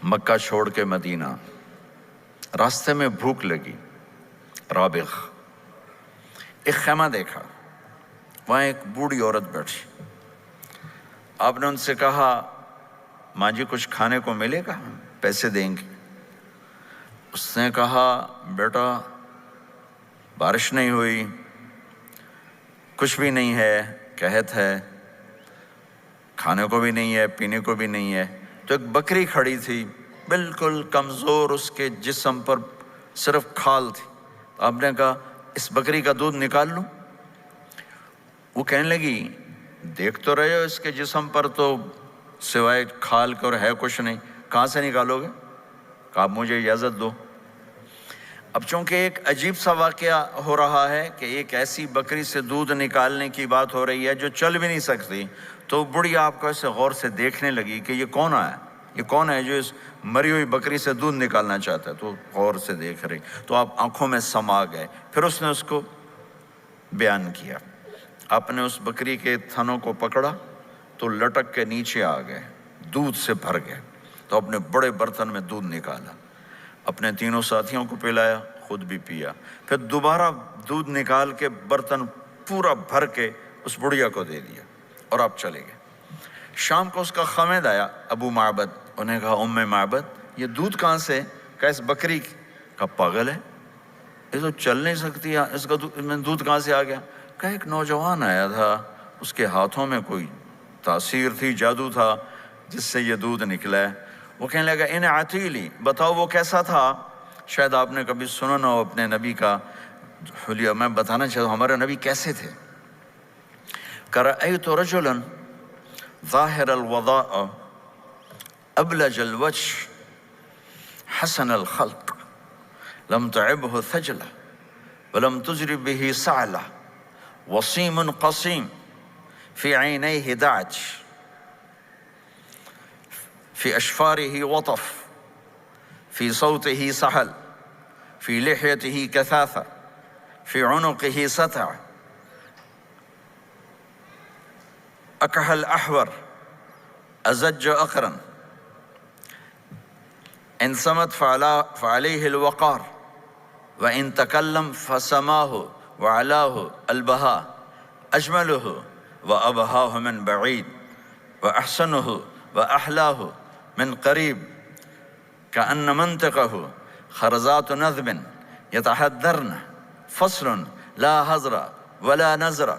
مکہ چھوڑ کے مدینہ، راستے میں بھوک لگی، رابغ ایک خیمہ دیکھا، وہاں ایک بوڑھی عورت بیٹھی۔ آپ نے ان سے کہا ماں جی کچھ کھانے کو ملے گا، پیسے دیں گے؟ اس نے کہا بیٹا بارش نہیں ہوئی، کچھ بھی نہیں ہے، قحط ہے، کھانے کو بھی نہیں ہے، پینے کو بھی نہیں ہے۔ تو ایک بکری کھڑی تھی، بالکل کمزور، اس کے جسم پر صرف کھال تھی۔ آپ نے کہا اس بکری کا دودھ نکال لوں؟ وہ کہنے لگی دیکھ تو رہے ہو اس کے جسم پر تو سوائے کھال کے اور ہے کچھ نہیں، کہاں سے نکالو گے؟ کہا مجھے اجازت دو۔ اب چونکہ ایک عجیب سا واقعہ ہو رہا ہے کہ ایک ایسی بکری سے دودھ نکالنے کی بات ہو رہی ہے جو چل بھی نہیں سکتی، تو بڑھی آپ کو ایسے غور سے دیکھنے لگی کہ یہ کون ہے، یہ کون ہے جو اس مری ہوئی بکری سے دودھ نکالنا چاہتا ہے؟ تو غور سے دیکھ رہی، تو آپ آنکھوں میں سما گئے۔ پھر اس نے اس کو بیان کیا، آپ نے اس بکری کے تھنوں کو پکڑا تو لٹک کے نیچے آ گئے، دودھ سے بھر گئے۔ تو اپنے بڑے برتن میں دودھ نکالا، اپنے تینوں ساتھیوں کو پلایا، خود بھی پیا، پھر دوبارہ دودھ نکال کے برتن پورا بھر کے اس بڑھیا کو دے دیا، اور آپ چلے گئے۔ شام کو اس کا خامد آیا، ابو معبد، انہیں کہا ام معبد یہ دودھ کہاں سے؟ کہا اس بکری کی۔ کہا پاگل ہے، یہ تو چل نہیں سکتی، اس کا دودھ کہاں سے آ گیا؟ کہا ایک نوجوان آیا تھا، اس کے ہاتھوں میں کوئی تاثیر تھی، جادو تھا، جس سے یہ دودھ نکلا ہے۔ وہ کہنے لگا ان عتیلی، بتاؤ وہ کیسا تھا؟ شاید آپ نے کبھی سنا نہ ہو اپنے نبی کا حلیہ، میں بتانا چاہتا ہوں ہمارے نبی کیسے تھے۔ رأیت رجلا ظاہر الوضاء ابلج الوجه حسن الخلق لم تعبه ثجلة ولم تجر به سعلة وصيم قصيم في عينيه دعج في أشفاره وطف في صوته سحل في لحيته كثاثة في عنقه ستع أكحل أحور أزج أقرن إن صمت فعليه الوقار وإن تكلم فسماه وعلاه البهاء أجمله وأبهاه من بعيد وأحسنه وأحلاه من قريب كأن منطقه خرزات نذب يتحذرن فصل لا هزر ولا نزر